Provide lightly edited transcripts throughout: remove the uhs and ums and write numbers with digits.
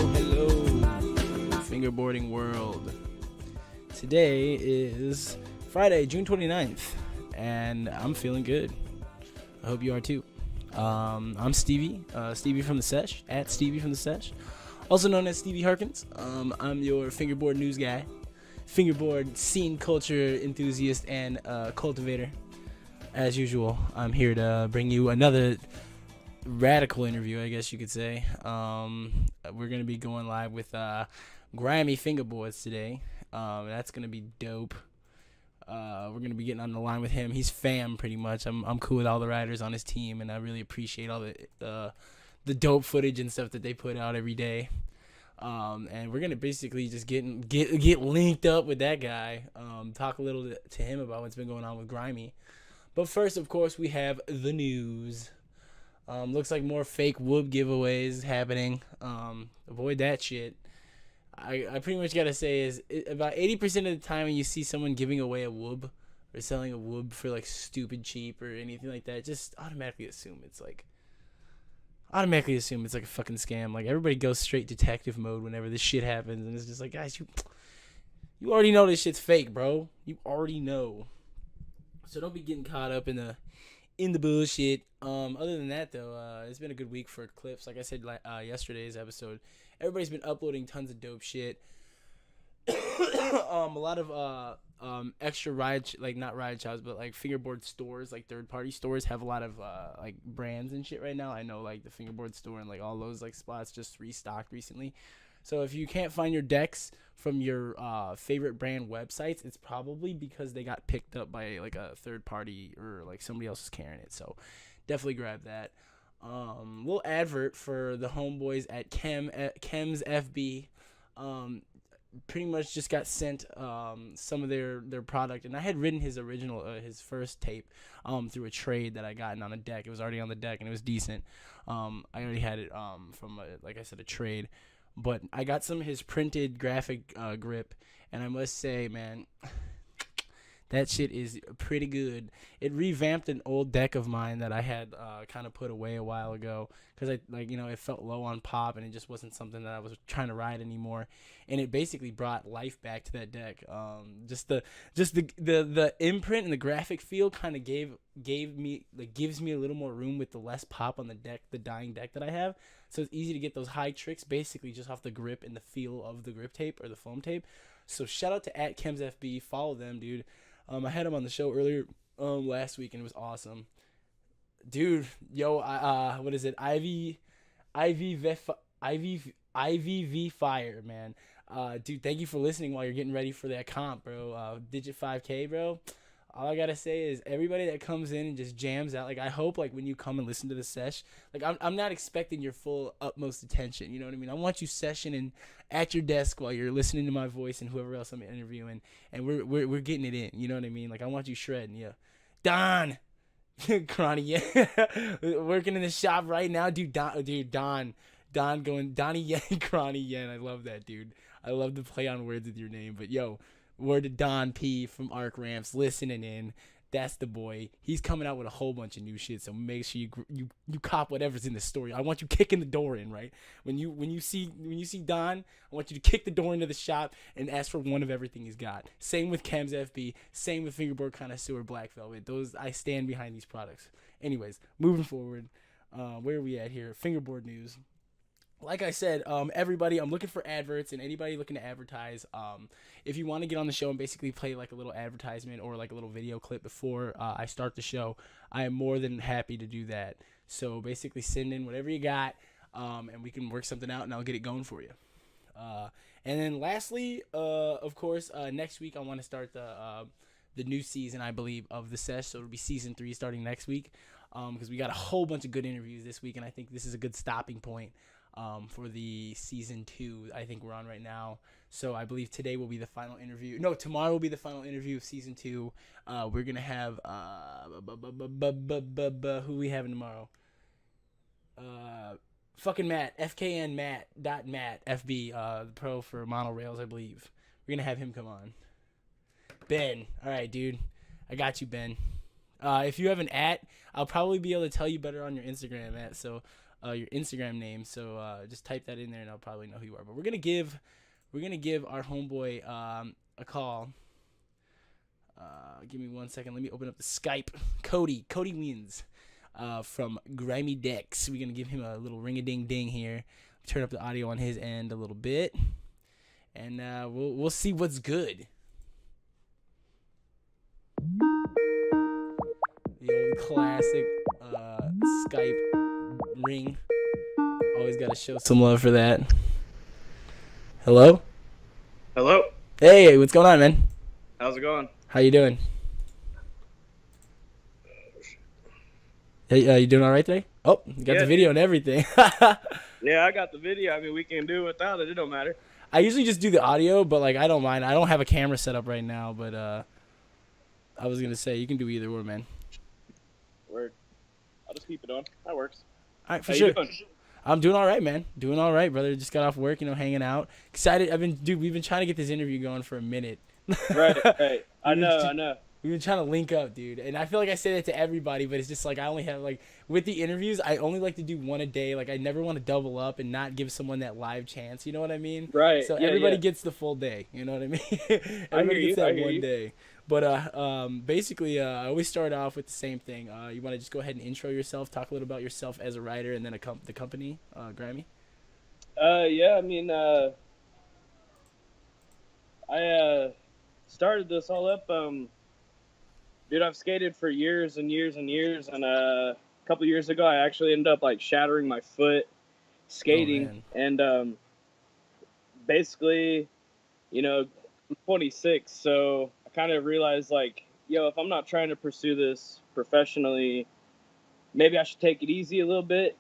hello, fingerboarding world. Today is Friday, June 29th, and I'm feeling good. I hope you are too. I'm Stevie, Stevie from the Sesh, at Stevie from the Sesh, also known as Stevie Harkins. I'm your fingerboard news guy, fingerboard scene culture enthusiast, and cultivator. As usual, I'm here to bring you another radical interview, I guess you could say. We're gonna be going live with Grimy Fingerboards today. That's gonna be dope. We're gonna be getting on the line with him. He's fam pretty much. I'm cool with all the riders on his team, and I really appreciate all the dope footage and stuff that they put out every day. And we're gonna basically just get linked up with that guy. Talk a little to him about what's been going on with Grimy. But first, of course, we have the news. Looks like more fake whoop giveaways happening. Avoid that shit. I pretty much gotta say is about 80% of the time when you see someone giving away a whoop or selling a whoop for like stupid cheap or anything like that, just automatically assume it's like a fucking scam. Like everybody goes straight detective mode whenever this shit happens, and it's just like, guys, you already know this shit's fake, bro. You already know. So don't be getting caught up in the bullshit. Other than that, though, it's been a good week for clips. Like I said, yesterday's episode, everybody's been uploading tons of dope shit. A lot of extra not ride shops, but like fingerboard stores, like third-party stores, have a lot of like brands and shit right now. I know like the fingerboard store and like all those like spots just restocked recently. So if you can't find your decks from your favorite brand websites, it's probably because they got picked up by like a third party or like somebody else is carrying it. So definitely grab that. Little advert for the homeboys at Chems FB. Pretty much just got sent some of their product, and I had ridden his original his first tape through a trade that I gotten on a deck. It was already on the deck and it was decent. I already had it from like I said, a trade. But I got some of his printed graphic grip, and I must say, man, that shit is pretty good. It revamped an old deck of mine that I had kind of put away a while ago because it felt low on pop, and it just wasn't something that I was trying to ride anymore. And it basically brought life back to that deck. Just the imprint and the graphic feel kind of gives me a little more room with the less pop on the deck, the dying deck that I have. So it's easy to get those high tricks basically just off the grip and the feel of the grip tape or the foam tape. So shout out to @ChemsFB. Follow them, dude. I had him on the show earlier last week, and it was awesome. Dude, yo, what is it? IVV Fire, man. Dude, thank you for listening while you're getting ready for that comp, bro. Digit 5K, bro. All I gotta say is everybody that comes in and just jams out, like I hope like when you come and listen to the sesh, like I'm not expecting your full utmost attention, you know what I mean? I want you sessioning at your desk while you're listening to my voice and whoever else I'm interviewing, and we're getting it in, you know what I mean? Like I want you shredding, yeah. Don Cronny, yeah. Working in the shop right now, dude. Don going Donnie Yen, Cronny Yen. I love that, dude. I love to play on words with your name, but yo. Word to Don P from Arc Ramps listening in. That's the boy. He's coming out with a whole bunch of new shit, so make sure you cop whatever's in the story. I want you kicking the door in, right? When you see Don, I want you to kick the door into the shop and ask for one of everything he's got. Same with Chems FB. Same with Fingerboard Connoisseur Black Velvet. Those, I stand behind these products. Anyways, moving forward, where are we at here? Fingerboard news. Like I said, everybody, I'm looking for adverts, and anybody looking to advertise, if you want to get on the show and basically play like a little advertisement or like a little video clip before I start the show, I am more than happy to do that. So basically send in whatever you got, and we can work something out, and I'll get it going for you. And then lastly, of course, next week I want to start the new season, I believe, of the Sesh. So it'll be season 3 starting next week, because we got a whole bunch of good interviews this week, and I think this is a good stopping point for the season 2 I think we're on right now. So I believe today will be the final interview. No, tomorrow will be the final interview of season 2. We're gonna have who we having tomorrow? Fucking Matt, FKN Matt FB, the pro for monorails, I believe. We're gonna have him come on. Ben, all right, dude, I got you, Ben. If you have an @, I'll probably be able to tell you better on your Instagram @. So your Instagram name. So just type that in there, and I'll probably know who you are. But we're gonna give our homeboy a call. Give me 1 second. Let me open up the Skype. Cody wins from Grimy Decks. We're gonna give him a little ring-a-ding-ding here. Turn up the audio on his end a little bit, and we'll see what's good. The old classic Skype ring. Always gotta show some love for that. Hello? Hello. Hey, what's going on, man? How's it going? How you doing? Hey, you doing all right today? Oh, you got the video and everything. Yeah, I got the video. I mean, we can do it without it. It don't matter. I usually just do the audio, but like I don't mind. I don't have a camera set up right now, but I was gonna say you can do either or, man. Word. I'll just keep it on. That works. All right, for How sure. you doing? I'm doing all right, man. Doing all right, brother. Just got off work, hanging out. Excited. We've been trying to get this interview going for a minute. Right. I know. We've been trying to link up, dude. And I feel like I say that to everybody, but it's just like I only have like with the interviews, I only like to do one a day. Like I never want to double up and not give someone that live chance. You know what I mean? Right. So everybody gets the full day. You know what I mean? Everybody gets that one day. But basically, I always start off with the same thing. You want to just go ahead and intro yourself, talk a little about yourself as a writer, and then the company, Grammy. Yeah. I mean, I started this all up. Dude, I've skated for years and years and years, and a couple years ago, I actually ended up like shattering my foot skating, and basically, I'm 26, so I kind of realized like, if I'm not trying to pursue this professionally, maybe I should take it easy a little bit,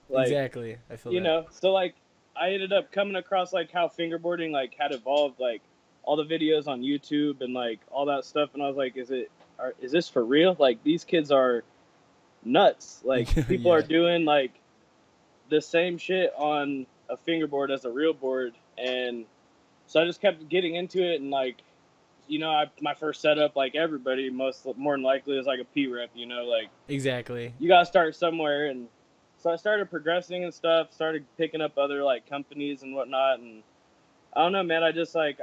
Like, exactly. I feel that. So like, I ended up coming across like how fingerboarding like had evolved, like all the videos on YouTube and like all that stuff, and I was like, is this for real? Like these kids are nuts. Like people are doing like the same shit on a fingerboard as a real board, and so I just kept getting into it, and like, my first setup, like everybody, more than likely, is like a P-rep. Like Exactly. you gotta start somewhere, and so I started progressing and stuff. Started picking up other like companies and whatnot, and I don't know, man. I just like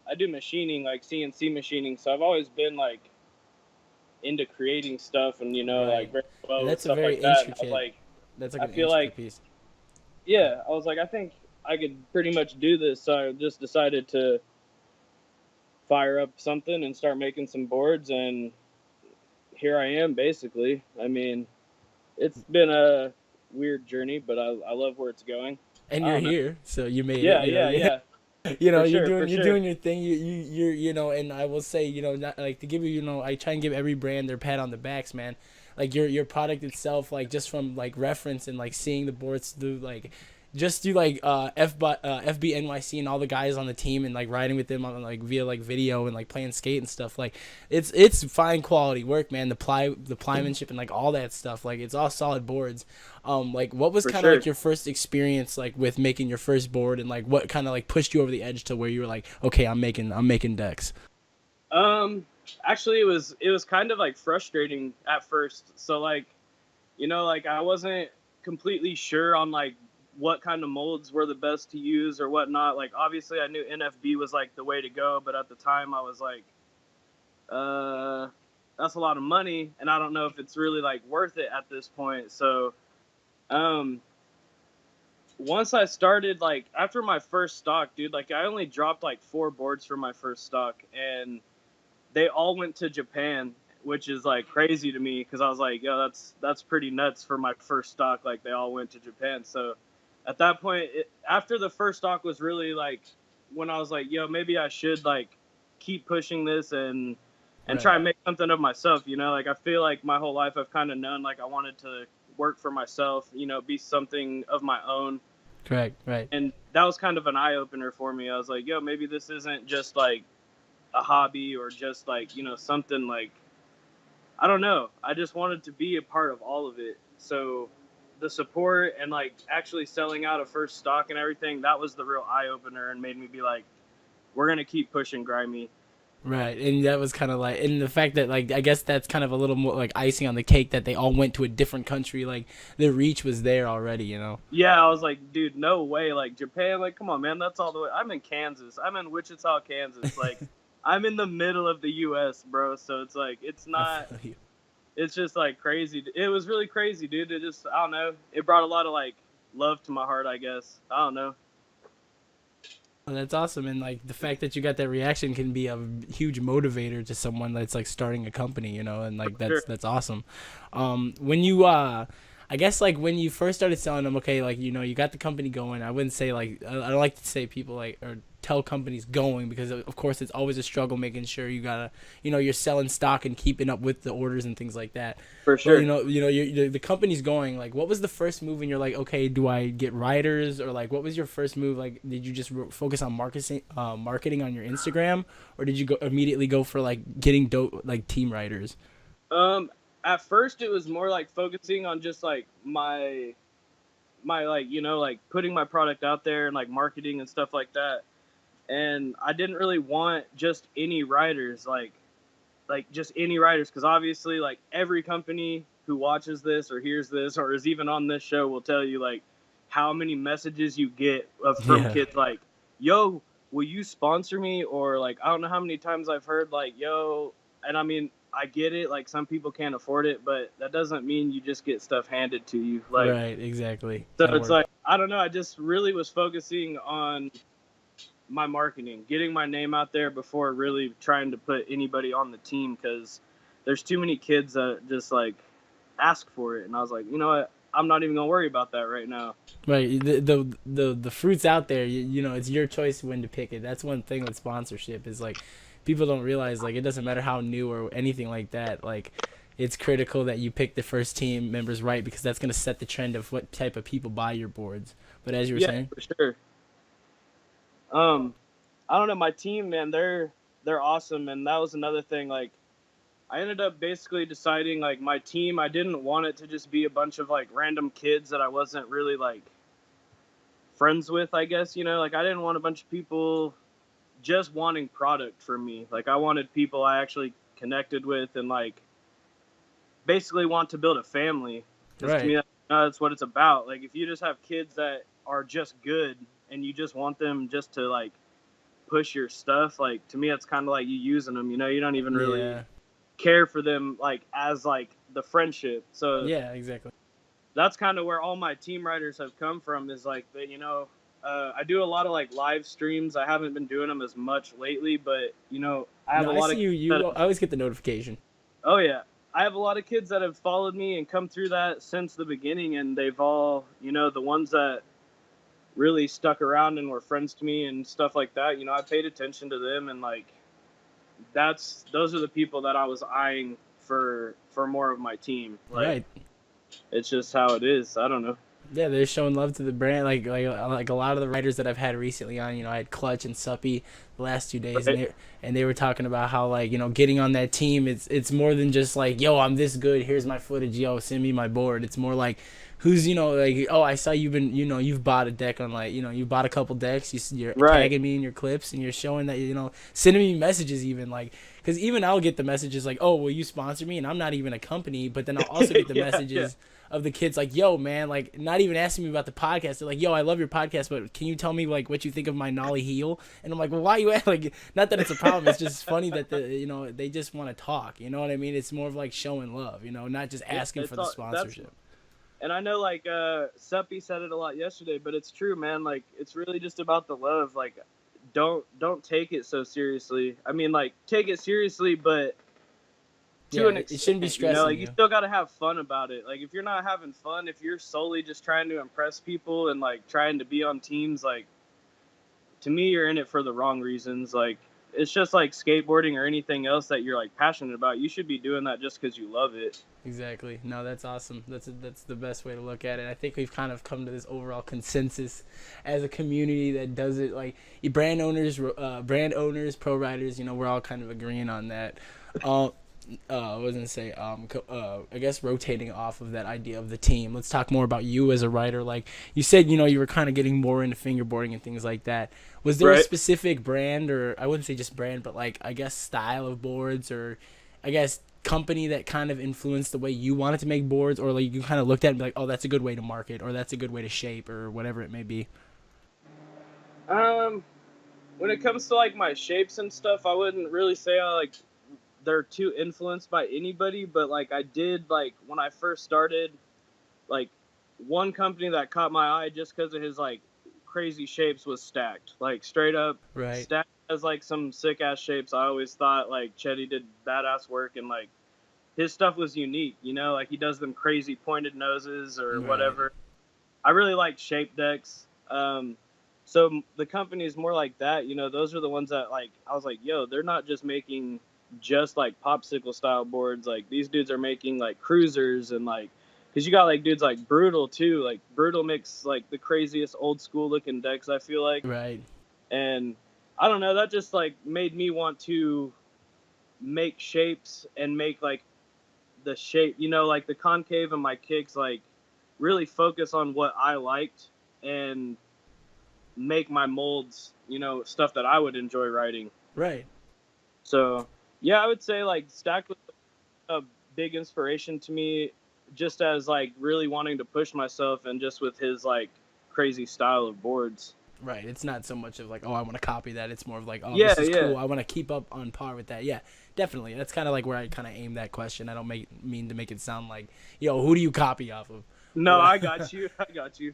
I do machining, like CNC machining, so I've always been like into creating stuff, and like very well and that's stuff a very like that. intricate. That's like I an feel intricate like piece. Yeah, I was like, I think I could pretty much do this, so I just decided to fire up something and start making some boards, and here I am, basically. I mean, it's been a weird journey, but I love where it's going. And you're here, so you made it. Yeah. You're doing your thing. You're and I will say, not like to give you, I try and give every brand their pat on the backs, man. Like your product itself, like just from like reference and like seeing the boards through like. Just do like FB NYC and all the guys on the team and like riding with them on like via like video and like playing skate and stuff. Like it's fine quality work, man. The plymanship and like all that stuff. Like it's all solid boards. Like what was kind of like your first experience like with making your first board, and like what kind of like pushed you over the edge to where you were like, okay, I'm making decks. Actually it was kind of like frustrating at first. So like, like I wasn't completely sure on like what kind of molds were the best to use or whatnot. Like obviously I knew NFB was like the way to go, but at the time I was like, that's a lot of money, and I don't know if it's really like worth it at this point. So once I started, like after my first stock, dude, like I only dropped like 4 boards for my first stock, and they all went to Japan, which is like crazy to me, because I was like, yo, that's pretty nuts for my first stock. Like they all went to Japan. So at that point, after the first stock was really like when I was like, yo, maybe I should like keep pushing this and try and make something of myself. Like I feel like my whole life I've kind of known like I wanted to work for myself, be something of my own. Correct. Right. And that was kind of an eye opener for me. I was like, yo, maybe this isn't just like a hobby or just like, something like, I don't know. I just wanted to be a part of all of it. So the support and like actually selling out a first stock and everything, that was the real eye opener and made me be like, we're going to keep pushing Grimy. Right, and that was kind of like, and the fact that like I guess that's kind of a little more like icing on the cake that they all went to a different country. Like the reach was there already, you know. Yeah, I was like, dude, no way. Like Japan, like come on, man, that's all the way. I'm in Kansas. I'm in Wichita, Kansas. Like I'm in the middle of the U.S., bro. So it's like it's I not. feel you. It's just like crazy. It was really crazy, dude. It just I don't know. It brought a lot of like love to my heart, I guess. I don't know. Well, that's awesome, and like the fact that you got that reaction can be a huge motivator to someone that's like starting a company, you know, and like Sure. that's awesome. When you I guess like when you first started selling them, okay, like you know you got the company going. I wouldn't say like I don't like to say people like or tell companies going because of course it's always a struggle making sure you gotta you know you're selling stock and keeping up with the orders and things like that. For Well, sure. the company's going. Like, what was the first move? And you're like, okay, do I get writers or like, what was your first move? Like, did you just focus on marketing on your Instagram, or did you go immediately go for like getting dope like team writers? Um, at first it was more like focusing on just like my like like putting my product out there and like marketing and stuff like that. And I didn't really want just any writers like just any writers because obviously like every company who watches this or hears this or is even on this show will tell you like how many messages you get from Yeah, kids like yo will you sponsor me or like I don't know how many times I've heard like yo and I mean I get it like some people can't afford it but that doesn't mean you just get stuff handed to you like right, exactly. so Gotta it's work. like I don't know I just really was focusing on my marketing, getting my name out there before really trying to put anybody on the team because there's too many kids that just like ask for it. And I was like, you know what? I'm not even gonna worry about that right now. Right, the fruits out there. You know, it's your choice when to pick it. That's one thing with sponsorship is like people don't realize like it doesn't matter how new or anything like that. Like it's critical that you pick the first team members right because that's gonna set the trend of what type of people buy your boards. But as you were Yeah, saying, for sure. Um, I don't know. My team, man, they're awesome, and that was another thing. Like, I ended up basically deciding like my team. I didn't want it to just be a bunch of like random kids that I wasn't really like friends with. I guess like I didn't want a bunch of people just wanting product from me. Like I wanted people I actually connected with and like basically want to build a family. Because to right? me, that's what it's about. Like if you just have kids that are just good and you just want them just to like push your stuff, like to me, it's kind of like you using them. You don't even really Yeah, care for them like as like the friendship. So yeah, exactly. that's kind of where all my team writers have come from. Is like that I do a lot of like live streams. I haven't been doing them as much lately, but I have No, a I lot of see you. kids that I always get the notification. oh yeah, I have a lot of kids that have followed me and come through that since the beginning, and they've all the ones that really stuck around and were friends to me and stuff like that. I paid attention to them and like those are the people that I was eyeing for more of my team. Like Right. it's just how it is. I don't know. Yeah, they're showing love to the brand. Like a lot of the writers that I've had recently on. You know, I had Clutch and Suppy the last 2 days, Right? and they were talking about how like getting on that team. It's more than just like yo, I'm this good. Here's my footage. Yo, send me my board. It's more like who's like oh I saw you've been you've bought a deck on like you bought a couple decks. You're Right. tagging me in your clips and you're showing that sending me messages even like because even I'll get the messages like oh will you sponsor me and I'm not even a company but then I'll also get the Yeah. Yeah. messages of the kids like, yo, man, like not even asking me about the podcast. They're like, yo, I love your podcast, but can you tell me like what you think of my Nolly heel? And I'm like, well, why you at like not that it's a problem. It's just funny that they just want to talk. You know what I mean? It's more of like showing love. Not just Yeah, asking for the sponsorship. and I know like Suppy said it a lot yesterday, but it's true, man. Like it's really just about the love. Like don't take it so seriously. I mean, like take it seriously, but to Yeah, an it shouldn't be extent, stressing like you you. still got to have fun about it. Like if you're not having fun, if you're solely just trying to impress people and like trying to be on teams, like to me, you're in it for the wrong reasons. Like it's just like skateboarding or anything else that you're like passionate about. You should be doing that just because you love it. Exactly. No, that's awesome. That's the best way to look at it. I think we've kind of come to this overall consensus as a community that does it. Like brand owners, pro writers. We're all kind of agreeing on that. I was gonna say, I guess rotating off of that idea of the team, let's talk more about you as a writer. Like you said, you were kind of getting more into fingerboarding and things like that. Was there a Right. specific brand, or I wouldn't say just brand, but like I guess style of boards, or I guess company that kind of influenced the way you wanted to make boards, or like you kind of looked at it and be like, oh, that's a good way to market, or that's a good way to shape, or whatever it may be. Um, when it comes to like my shapes and stuff, I wouldn't really say I like they're too influenced by anybody, but like I did like when I first started, like one company that caught my eye just because of his like crazy shapes was Stacked. Like straight up, Right. Stacked has like some sick ass shapes. I always thought like Chetty did badass work and like his stuff was unique. Like he does them crazy pointed noses or Right. whatever. I really like shape decks. So the company is more like that. Those are the ones that like I was like, yo, they're not just making just like popsicle style boards. Like these dudes are making like cruisers and like, because you got like dudes like Brutal too. Like Brutal makes like the craziest old school looking decks. I feel like, Right. and I don't know. That just like made me want to make shapes and make like the shape. Like the concave and my kicks. Like really focus on what I liked and make my molds, stuff that I would enjoy writing. Right. So, yeah, I would say like Stack was a big inspiration to me just as like really wanting to push myself and just with his like crazy style of boards. Right. It's not so much of like, oh, I want to copy that. It's more of like, oh, Yeah, this is yeah. cool. I want to keep up on par with that. Yeah, definitely. That's kind of like where I kind of aim that question. I don't mean to make it sound like, who do you copy off of? No, I But got you. I got you.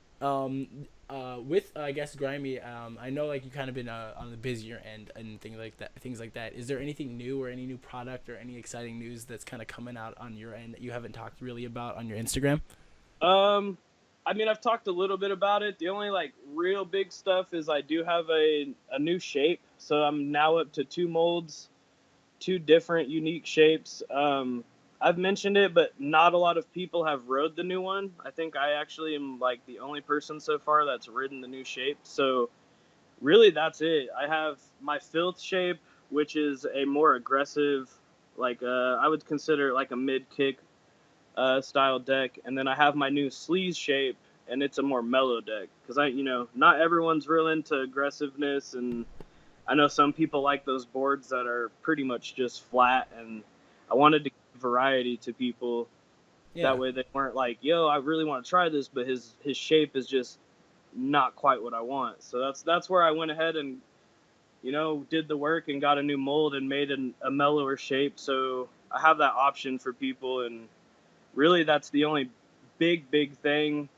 with I guess grimy, I know like you kind of been on the busier end and things like that. Things like that. Is there anything new or any new product or any exciting news that's kind of coming out on your end that you haven't talked really about on your Instagram? Um, I mean, I've talked a little bit about it. The only like real big stuff is I do have a new shape, so I'm now up to two molds, two different unique shapes. I've mentioned it, but not a lot of people have rode the new one. I think I actually am like the only person so far that's ridden the new shape. So really, that's it. I have my filth shape, which is a more aggressive, like I would consider it like a mid kick style deck, and then I have my new sleaze shape, and it's a more mellow deck because not everyone's real into aggressiveness and I know some people like those boards that are pretty much just flat, and I wanted to give variety to people. That Yeah. way they weren't like, "Yo, I really want to try this," but his shape is just not quite what I want. So that's where I went ahead and did the work and got a new mold and made a mellower shape. So I have that option for people, and really that's the only big thing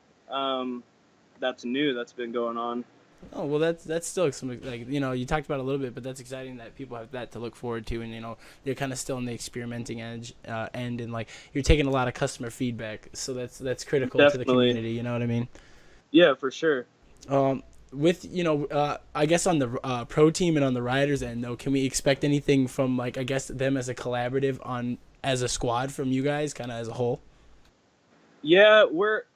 that's new that's been going on. Oh well, that's still some like you talked about it a little bit, but that's exciting that people have that to look forward to, and they're kind of still in the experimenting end, and like you're taking a lot of customer feedback, so that's critical to the Definitely, community. You know what I mean? yeah, for sure. With I guess on the pro team and on the riders end though, can we expect anything from like I guess them as a collaborative on as a squad from you guys, kind of as a whole? Yeah,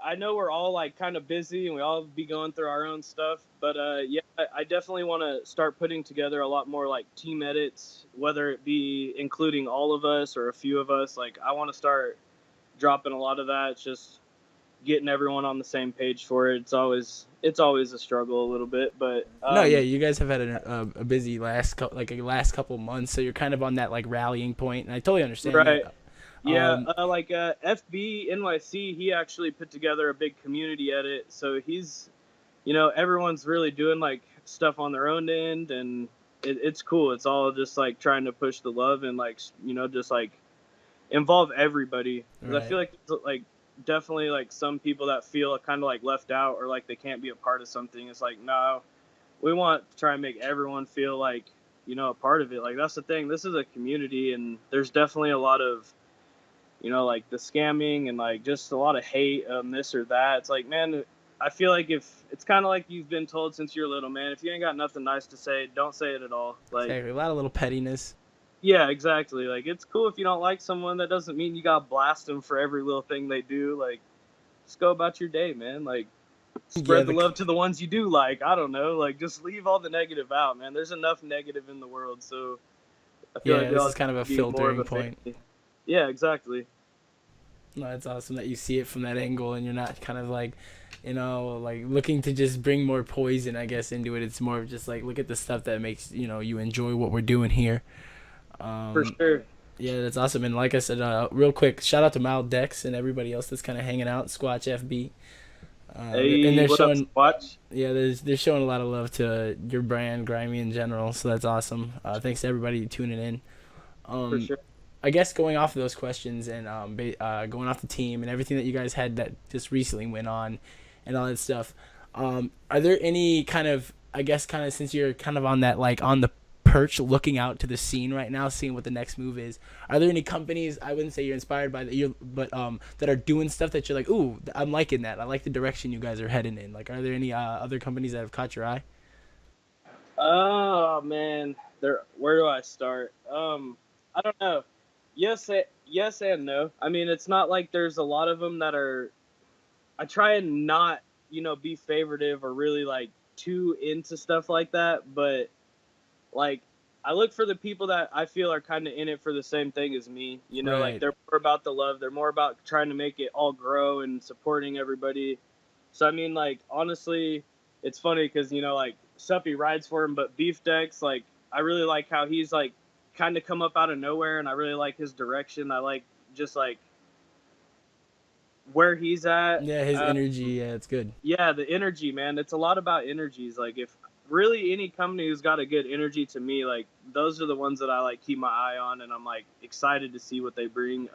I know we're all like kind of busy and we all be going through our own stuff, but yeah, I definitely want to start putting together a lot more like team edits, whether it be including all of us or a few of us. Like I want to start dropping a lot of that. It's just getting everyone on the same page for it. It's always a struggle a little bit, but No, yeah, you guys have had a busy like a last couple months, so you're kind of on that like rallying point, and I totally understand right. that. Yeah, Um, like FB NYC, he actually put together a big community edit. So everyone's really doing like stuff on their own end, and it's cool. It's all just like trying to push the love and like just like involve everybody. Because I right. feel like like definitely like some people that feel kind of like left out or like they can't be a part of something. It's like no, we want to try and make everyone feel like a part of it. Like that's the thing. This is a community, and there's definitely a lot of like the scamming and like just a lot of hate this or that. It's like, man, I feel like if it's kind of like you've been told since you're little, man, if you ain't got nothing nice to say, don't say it at all. Like, Exactly. A lot of little pettiness. yeah, exactly. Like, it's cool if you don't like someone. That doesn't mean you got to blast them for every little thing they do. Like, just go about your day, man. Like, Yeah, spread the love to the ones you do like. I don't know. Like, just leave all the negative out, man. There's enough negative in the world. So I feel like yeah. we This all is need kind of a to be more of filtering a point. family. Yeah, exactly. No, it's awesome that you see it from that angle and you're not kind of like, like looking to just bring more poison, I guess, into it. It's more of just like, look at the stuff that makes, you enjoy what we're doing here. For Um, sure. yeah, that's awesome. And like I said, real quick, shout out to Maldex and everybody else that's kind of hanging out, Squatch FB. And Hey, they're what up, showing, Watch? yeah, they're showing a lot of love to your brand, Grimy in general. So that's awesome. Thanks to everybody tuning in. For Um, sure. I guess going off of those questions and going off the team and everything that you guys had that just recently went on and all that stuff, are there any kind of, I guess, kind of since you're kind of on that, like on the perch looking out to the scene right now, seeing what the next move is, are there any companies, I wouldn't say you're inspired by but that are doing stuff that you're like, ooh, I'm liking that. I like the direction you guys are heading in. Like, are there any other companies that have caught your eye? Oh man, there. Where do I start? I don't know. Yes and no. I mean, it's not like there's a lot of them that are. I try and not, be favoritive or really like too into stuff like that. But like, I look for the people that I feel are kind of in it for the same thing as me. Like Right. they're more about the love. They're more about trying to make it all grow and supporting everybody. So I mean, like honestly, it's funny because like Suppy rides for him, but Beef Decks, like I really like how he's like kind of come up out of nowhere, and I really like his direction. I like just like where he's at. Yeah, his energy. Yeah, it's good. Yeah, the energy, man. It's a lot about energies. Like if really any company who's got a good energy to me, like those are the ones that I like keep my eye on, and I'm like excited to see what they bring.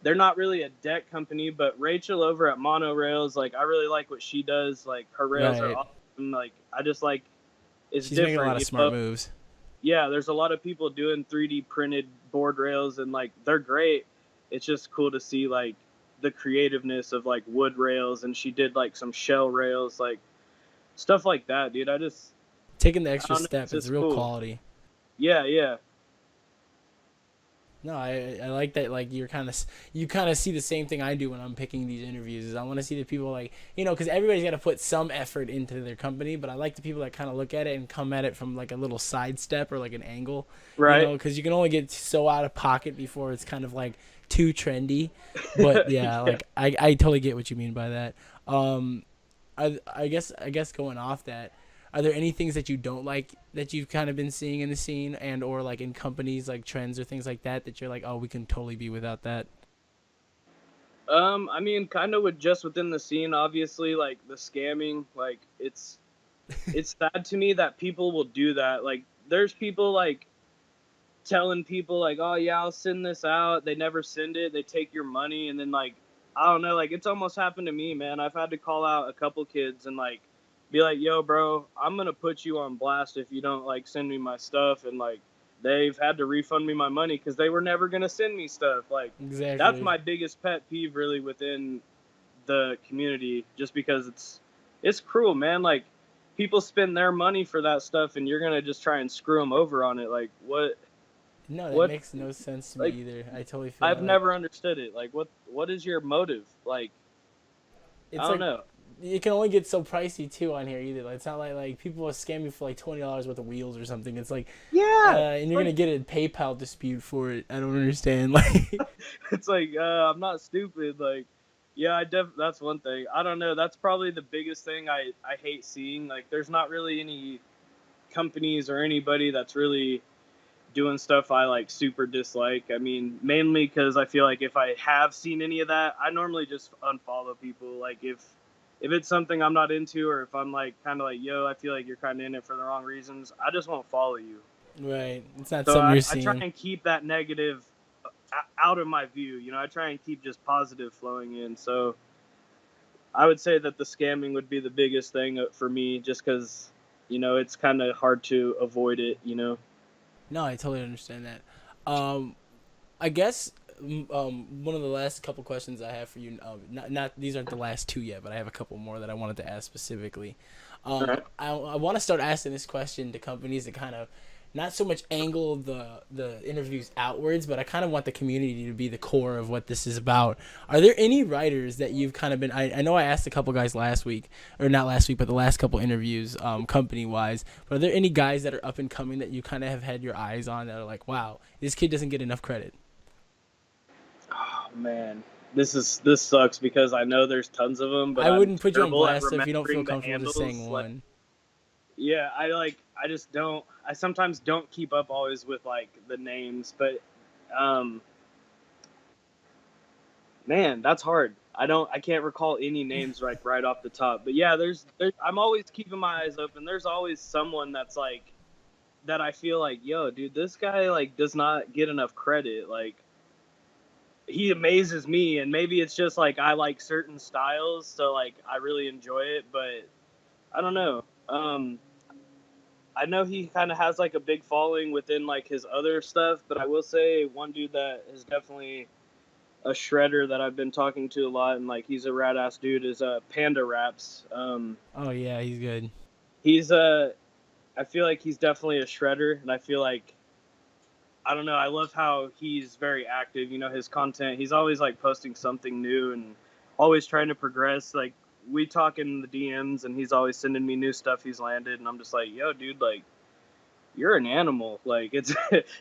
They're not really a deck company, but Rachel over at Monorails, like I really like what she does. Like her rails are Right. awesome. Like I just like it's She's making a lot different. of smart moves. Yeah, there's a lot of people doing 3D printed board rails, and like they're great. It's just cool to see like the creativeness of like wood rails, and she did like some shell rails, like stuff like that, dude. Taking the I extra don't know, step, it's it's just real cool. quality. Yeah, yeah, No, I like that. Like you kind of see the same thing I do when I'm picking these interviews. Is I want to see the people like because everybody's got to put some effort into their company, but I like the people that kind of look at it and come at it from like a little sidestep or like an angle, right. because you can only get so out of pocket before it's kind of like too trendy. But yeah, Yeah. like I totally get what you mean by that. Um, I guess going off that, are there any things that you don't like that you've kind of been seeing in the scene and or like in companies like trends or things like that that you're like, oh, we can totally be without that? I mean, kind of with just within the scene, obviously, like the scamming, like it's sad to me that people will do that. Like, there's people like telling people like, "Oh yeah, I'll send this out." They never send it. They take your money, and then like, I don't know. Like, it's almost happened to me, man. I've had to call out a couple kids and like be like, "Yo, bro, I'm gonna put you on blast if you don't like send me my stuff." And like, they've had to refund me my money because they were never gonna send me stuff. Like, that's Exactly. my biggest pet peeve, really, within the community, just because it's cruel, man. Like, people spend their money for that stuff, and you're gonna just try and screw them over on it. Like, what? No, that What makes no sense to me like either. I totally feel I've that. Like never understood it. Like what is your motive? Like I it's don't like know. it can only get so pricey too on here either. Like, it's not like people will scam you for like $20 worth of wheels or something. It's like, Yeah. and you're Like gonna get a PayPal dispute for it. I don't understand. Like, it's like I'm not stupid. Like yeah, that's one thing. I don't know. That's probably the biggest thing I hate seeing. Like there's not really any companies or anybody that's really doing stuff I like super dislike. I mean, mainly because I feel like if I have seen any of that, I normally just unfollow people. Like if it's something I'm not into, or if I'm like kind of like, yo, I feel like you're kind of in it for the wrong reasons, I just won't follow you. right? It's not So something you're I try seeing. and keep that negative out of my view. I try and keep just positive flowing in. So I would say that the scamming would be the biggest thing for me, just because it's kind of hard to avoid it. No, I totally understand that. Um, I guess one of the last couple questions I have for you, not these aren't the last two yet, but I have a couple more that I wanted to ask specifically. All right. I want to start asking this question to companies that kind of not so much angle the interviews outwards, but I kind of want the community to be the core of what this is about. Are there any writers that you've kind of been? I know I asked a couple guys last week, or not last week, but the last couple interviews, company wise. But are there any guys that are up and coming that you kind of have had your eyes on that are like, wow, this kid doesn't get enough credit? man, this sucks because I know there's tons of them, but I I'm wouldn't put you on terrible at blast if you don't feel remembering the comfortable just saying handles. Like, one. yeah, I just don't. I sometimes don't keep up always with like the names, but um, man, that's hard. I can't recall any names like right off the top. But yeah, there's I'm always keeping my eyes open. There's always someone that's like that I feel like, yo, dude, this guy like does not get enough credit. Like he amazes me, and maybe it's just like I like certain styles, so like I really enjoy it, but I don't know. I know he kind of has like a big following within like his other stuff, but I will say one dude that is definitely a shredder that I've been talking to a lot, and like he's a rad ass dude, is Panda Raps. Oh yeah, he's good. He's I feel like he's definitely a shredder, and I feel like I don't know. I love how he's very active. You know, his content. He's always like posting something new and always trying to progress. Like we talk in the DMs, and he's always sending me new stuff he's landed, and I'm just like, yo, dude, like you're an animal. Like it's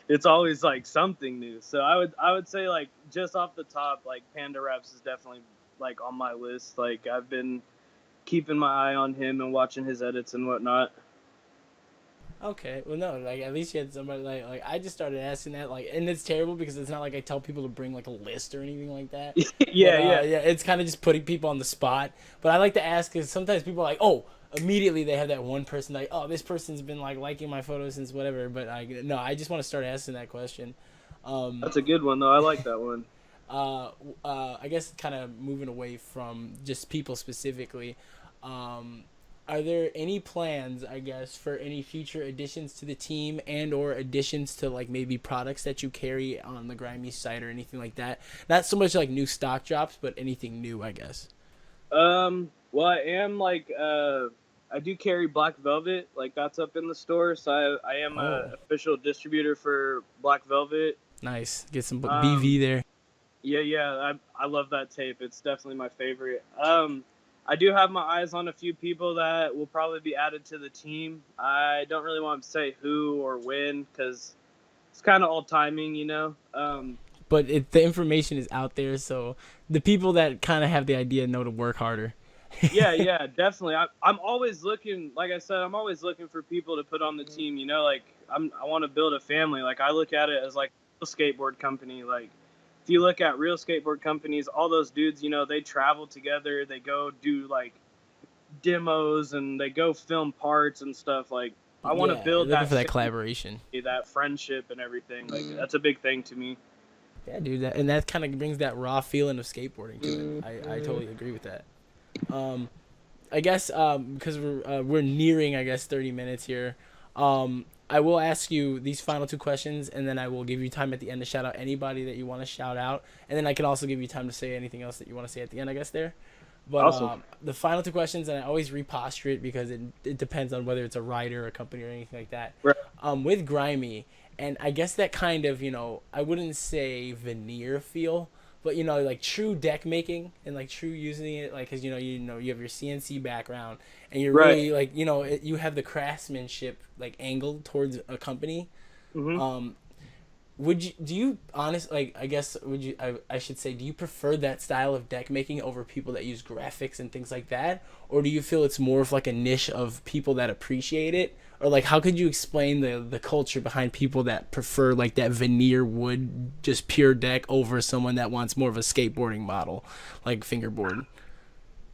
it's always like something new. So I would say like just off the top, like Panda Raps is definitely like on my list. Like I've been keeping my eye on him and watching his edits and whatnot. Okay, well no, like at least you had somebody like I just started asking that like, and it's terrible because it's not like I tell people to bring like a list or anything like that. But Yeah, yeah. yeah, it's kind of just putting people on the spot. But I like to ask because sometimes people are like, oh, immediately they have that one person like, oh, this person's been like liking my photos since whatever. But I just want to start asking that question. Um, That's a good one though. I like that one. I guess kind of moving away from just people specifically. Um, are there any plans, I guess, for any future additions to the team and or additions to like maybe products that you carry on the Grimy site or anything like that? Not so much like new stock drops, but anything new, I guess. Well, I am like I do carry Black Velvet, like that's up in the store. So I am a Oh, official distributor for Black Velvet. nice. Get some Um, BV there. yeah, yeah, I love that tape. It's definitely my favorite. I do have my eyes on a few people that will probably be added to the team. I don't really want to say who or when because it's kind of all timing, you know. But the information is out there, so the people that kind of have the idea know to work harder. Yeah, yeah, definitely. I'm always looking, like I said, I'm always looking for people to put on the team. You know, like I want to build a family. Like I look at it as like a skateboard company. Like if you look at real skateboard companies, all those dudes, you know, they travel together. They go do like demos and they go film parts and stuff. Like I want to Yeah, you're build looking that for that family, collaboration. that friendship and everything. Like that's a big thing to me. Yeah, dude, and that kind of brings that raw feeling of skateboarding to it. I totally agree with that. Um, I guess because we're nearing I guess 30 minutes here. I will ask you these final two questions, and then I will give you time at the end to shout out anybody that you want to shout out, and then I can also give you time to say anything else that you want to say at the end. I guess there. But Awesome. the final two questions, and I always reposture it because it depends on whether it's a writer, a company, or anything like that. Right. With Grimy, and I guess that kind of I wouldn't say veneer feel, but like true deck making and like true using it like because you have your CNC background and you're Right. really like you have the craftsmanship like angled towards a company. Hmm. Um, would you do you honest like I guess would you I should say do you prefer that style of deck making over people that use graphics and things like that, or do you feel it's more of like a niche of people that appreciate it, or like how could you explain the culture behind people that prefer like that veneer wood just pure deck over someone that wants more of a skateboarding model like fingerboard?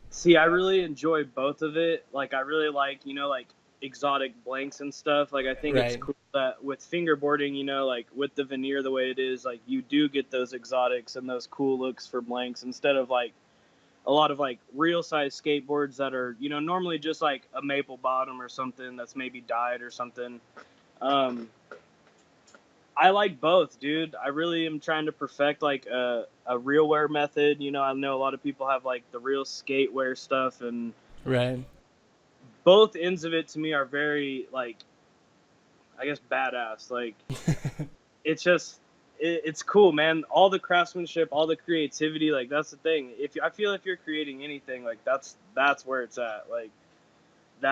See, I really enjoy both of it. Like, I really like, like exotic blanks and stuff. Like, I think it's Right. cool that with fingerboarding, like with the veneer the way it is, like you do get those exotics and those cool looks for blanks instead of like a lot of like real size skateboards that are, normally just like a maple bottom or something that's maybe dyed or something. Um, I like both, dude. I really am trying to perfect like a real wear method. I know a lot of people have like the real skate wear stuff, and Right. both ends of it to me are very like, I guess, badass. Like it's just it's cool, man. All the craftsmanship, all the creativity, like that's the thing. I feel if you're creating anything, like that's where it's at. Like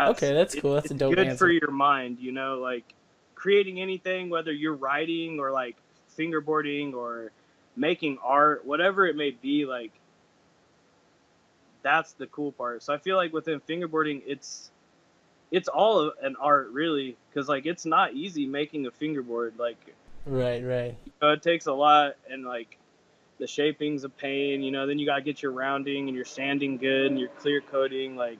Okay, that's cool. That's a it's dope good for answer. your mind, like creating anything, whether you're writing or like fingerboarding or making art, whatever it may be, like that's the cool part. So I feel like within fingerboarding, it's all an art really, because like it's not easy making a fingerboard. Like Right. it takes a lot, and like the shaping's a pain. Then you gotta get your rounding and your sanding good and your clear coating. Like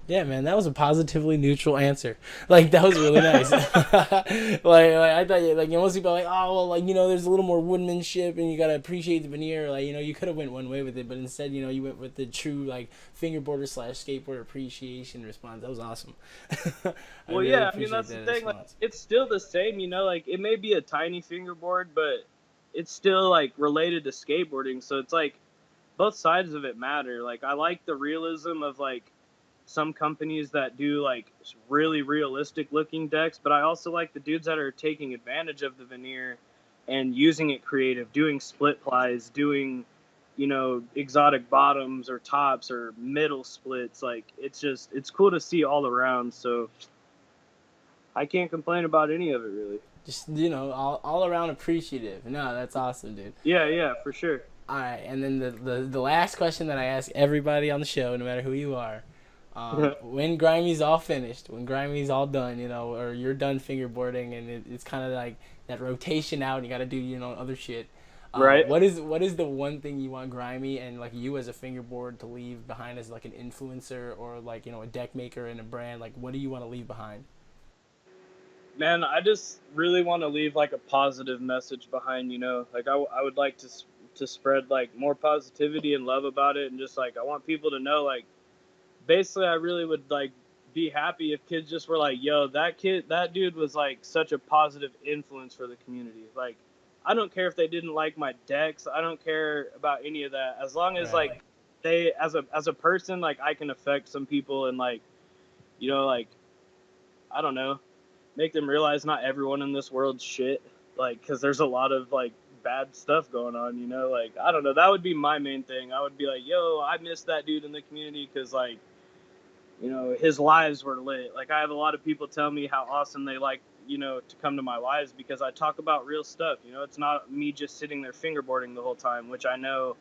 Yeah, man, that was a positively neutral answer. Like that was really nice. like I thought, like most people are like, oh well, like there's a little more woodmanship, and you gotta appreciate the veneer. Like you could have went one way with it, but instead, you went with the true like fingerboarder / skateboarder appreciation response. That was awesome. well, really yeah, I mean that's the thing. Like it's still the same. Like it may be a tiny fingerboard, but it's still like related to skateboarding. So it's like both sides of it matter. Like I like the realism of like some companies that do like really realistic looking decks, but I also like the dudes that are taking advantage of the veneer and using it creative, doing split plies, doing exotic bottoms or tops or middle splits. Like it's cool to see all around. So I can't complain about any of it really. Just all around appreciative. No, that's awesome, dude. Yeah, for sure. All right, and then the last question that I ask everybody on the show, no matter who you are, when Grimey's all finished, when Grimey's all done, or you're done fingerboarding, and it's kind of like that rotation out, and you got to do other shit. Right. What is the one thing you want Grimey and like you as a fingerboard to leave behind as like an influencer or like a deck maker in a brand? Like, what do you want to leave behind? Man, I just really want to leave like a positive message behind. Like I would like to spread like more positivity and love about it, and just like I want people to know like basically I really would like be happy if kids just were like, yo, that dude was like such a positive influence for the community. Like I don't care if they didn't like my decks, I don't care about any of that, as long as like they as a person, like I can affect some people and like like I don't know, make them realize not everyone in this world's shit, like because there's a lot of like bad stuff going on. Like I don't know, that would be my main thing. I would be like, yo, I miss that dude in the community because like his lives were lit. Like I have a lot of people tell me how awesome they like, to come to my lives because I talk about real stuff. It's not me just sitting there fingerboarding the whole time, which I know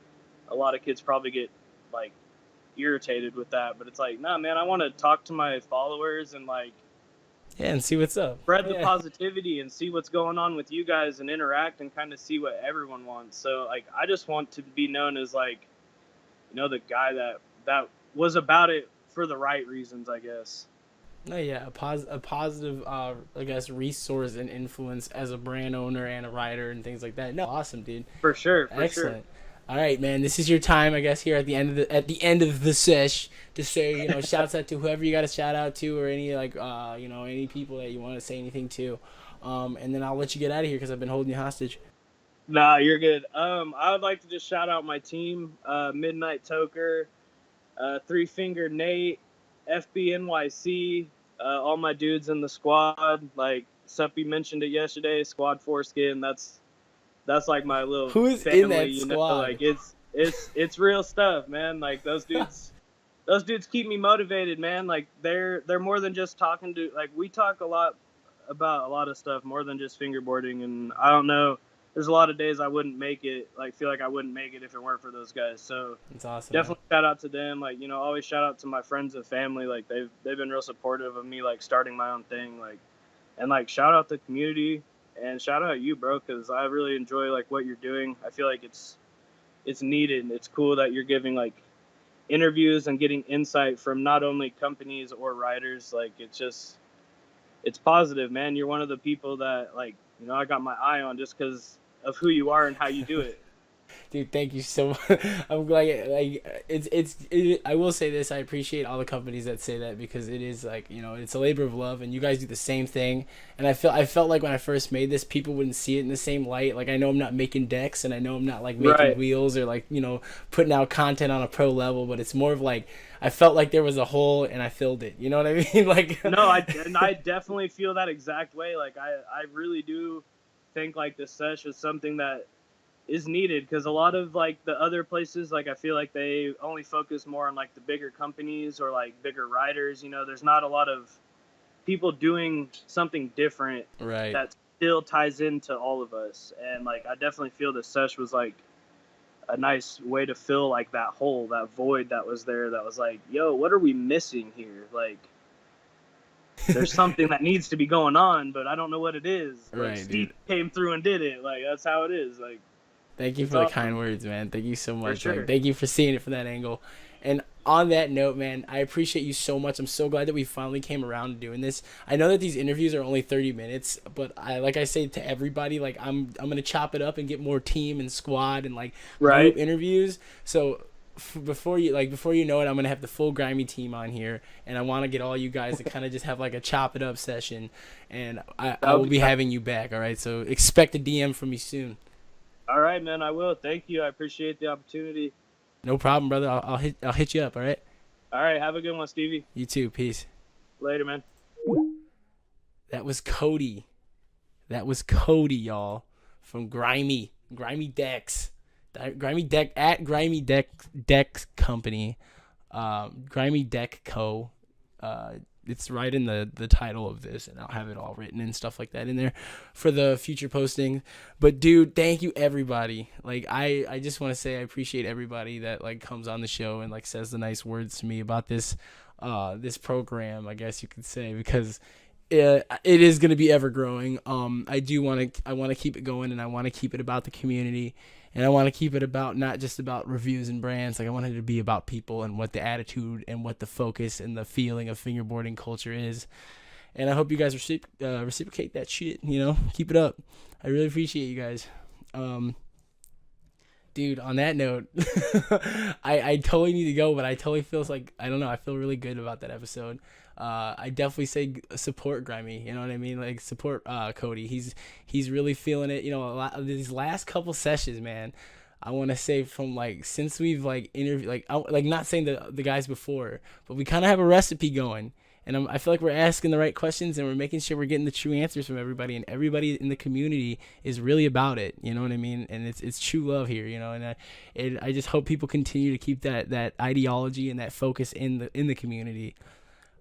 a lot of kids probably get like irritated with that. But it's like, nah, man, I want to talk to my followers and like, yeah, and see what's up. Spread the positivity and see what's going on with you guys and interact and kind of see what everyone wants. So like, I just want to be known as like, the guy that was about it for the right reasons, I guess. No, yeah, a positive, I guess, resource and influence as a brand owner and a writer and things like that. No, awesome, dude. For sure. Excellent. Sure. All right, man. This is your time, I guess, here at the end of the sesh to say, shouts out to whoever you got to shout out to, or any like, any people that you want to say anything to, and then I'll let you get out of here because I've been holding you hostage. Nah, you're good. I would like to just shout out my team, Midnight Toker, Three Finger Nate, FBNYC, all my dudes in the squad. Like Suppy mentioned it yesterday, Squad Foreskin. That's like my little who's family, in that squad. Like it's real stuff, man. Like those dudes keep me motivated, man. Like they're more than just talking to, like we talk a lot about a lot of stuff more than just fingerboarding, and I don't know, there's a lot of days I wouldn't make it, like feel like I wouldn't make it if it weren't for those guys. So it's awesome. Definitely, man. Shout out to them. Like, always shout out to my friends and family. Like they've been real supportive of me, like starting my own thing. Like, and like shout out the community and shout out you, bro, because I really enjoy like what you're doing. I feel like it's needed. It's cool that you're giving like interviews and getting insight from not only companies or writers. Like it's positive, man. You're one of the people that like, I got my eye on just because of who you are and how you do it. Dude, thank you so much. I'm glad. I will say this. I appreciate all the companies that say that because it is like, it's a labor of love, and you guys do the same thing. And I felt like when I first made this, people wouldn't see it in the same light. Like I know I'm not making decks, and I know I'm not like making wheels or like putting out content on a pro level, but it's more of like I felt like there was a hole and I filled it. You know what I mean? Like no, I definitely feel that exact way. Like I really do think like the sesh is something that is needed because a lot of like the other places, like I feel like they only focus more on like the bigger companies or like bigger writers. There's not a lot of people doing something different right that's still ties into all of us. And like, I definitely feel that Sesh was like a nice way to fill like that hole, that void that was there. That was like, yo, what are we missing here? Like, there's something that needs to be going on, but I don't know what it is. Like, Right, Steve dude. came through and did it. Like, that's how it is. Like, Thank you it's for the awesome. kind words, man. Thank you so much. sure. Like, thank you for seeing it from that angle. And on that note, man, I appreciate you so much. I'm so glad that we finally came around to doing this. I know that these interviews are only 30 minutes, but like I say to everybody, like I'm gonna chop it up and get more team and squad and like Right. group interviews. So before you know it, I'm gonna have the full grimy team on here, and I want to get all you guys to kind of just have like a chop it up session, and I will be having you back. All right, so expect a DM from me soon. All right, man. I will. Thank you. I appreciate the opportunity. No problem, brother. I'll hit you up. All right. All right. Have a good one, Stevie. You too. Peace. Later, man. That was Cody. Y'all, from Grimy Decks. Grimy Deck at Grimy Deck Company. Grimy Deck Co. It's right in the title of this, and I'll have it all written and stuff like that in there for the future posting. But dude, thank you everybody. Like I just want to say I appreciate everybody that like comes on the show and like says the nice words to me about this program, I guess you could say, because it is going to be ever growing. I want to keep it going, and I want to keep it about the community. And I want to keep it about not just about reviews and brands. Like I want it to be about people and what the attitude and what the focus and the feeling of fingerboarding culture is. And I hope you guys reciprocate that shit. You know, keep it up. I really appreciate you guys. Dude, on that note, I totally need to go, but I totally feels like I don't know. I feel really good about that episode. I definitely say support Grimy. You know what I mean? Like support Cody. He's really feeling it. You know, a lot of these last couple sessions, man. I want to say from like since we've like interviewed, like not saying the guys before, but we kind of have a recipe going, and I feel like we're asking the right questions and we're making sure we're getting the true answers from everybody, and everybody in the community is really about it. You know what I mean? And it's true love here. You know, and I just hope people continue to keep that ideology and that focus in the community.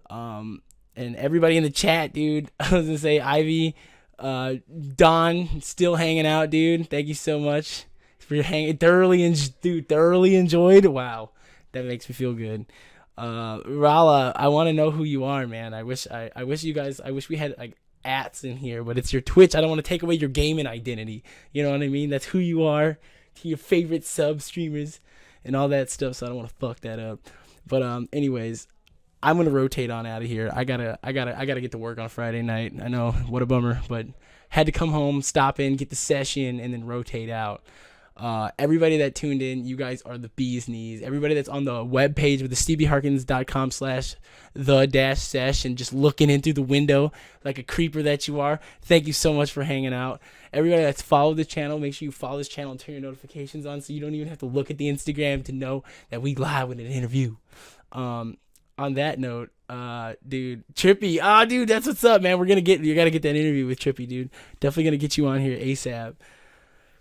And everybody in the chat, dude. I was gonna say Ivy, Don, still hanging out, dude. Thank you so much for hanging. Thoroughly enjoyed. Wow, that makes me feel good. Rala, I want to know who you are, man. I wish we had like ats in here, but it's your Twitch. I don't want to take away your gaming identity. You know what I mean? That's who you are to your favorite sub streamers and all that stuff. So I don't want to fuck that up. But anyways. I'm gonna rotate on out of here. I gotta get to work on Friday night. I know, what a bummer, but had to come home, stop in, get the session, and then rotate out. Everybody that tuned in, you guys are the bee's knees. Everybody that's on the webpage with the stevieharkins.com/the-sesh and just looking in through the window like a creeper that you are, thank you so much for hanging out. Everybody that's followed the channel, make sure you follow this channel and turn your notifications on so you don't even have to look at the Instagram to know that we live with an interview. On that note, dude, Trippy, dude, that's what's up, man. You gotta get that interview with Trippy, dude. Definitely gonna get you on here ASAP.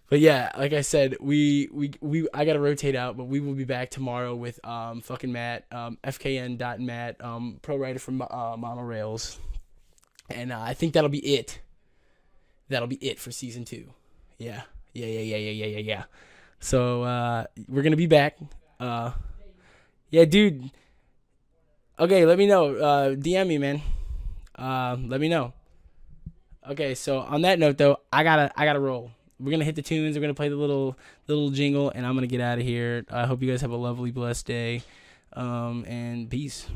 But yeah, like I said, I gotta rotate out, but we will be back tomorrow with fucking Matt, fkn.matt, pro writer from Monorails, and I think that'll be it. That'll be it for season 2. Yeah. So we're gonna be back. Yeah, dude. Okay, let me know. DM me, man. Let me know. Okay, so on that note, though, I gotta roll. We're gonna hit the tunes. We're gonna play the little jingle, and I'm gonna get out of here. I hope you guys have a lovely, blessed day. And peace.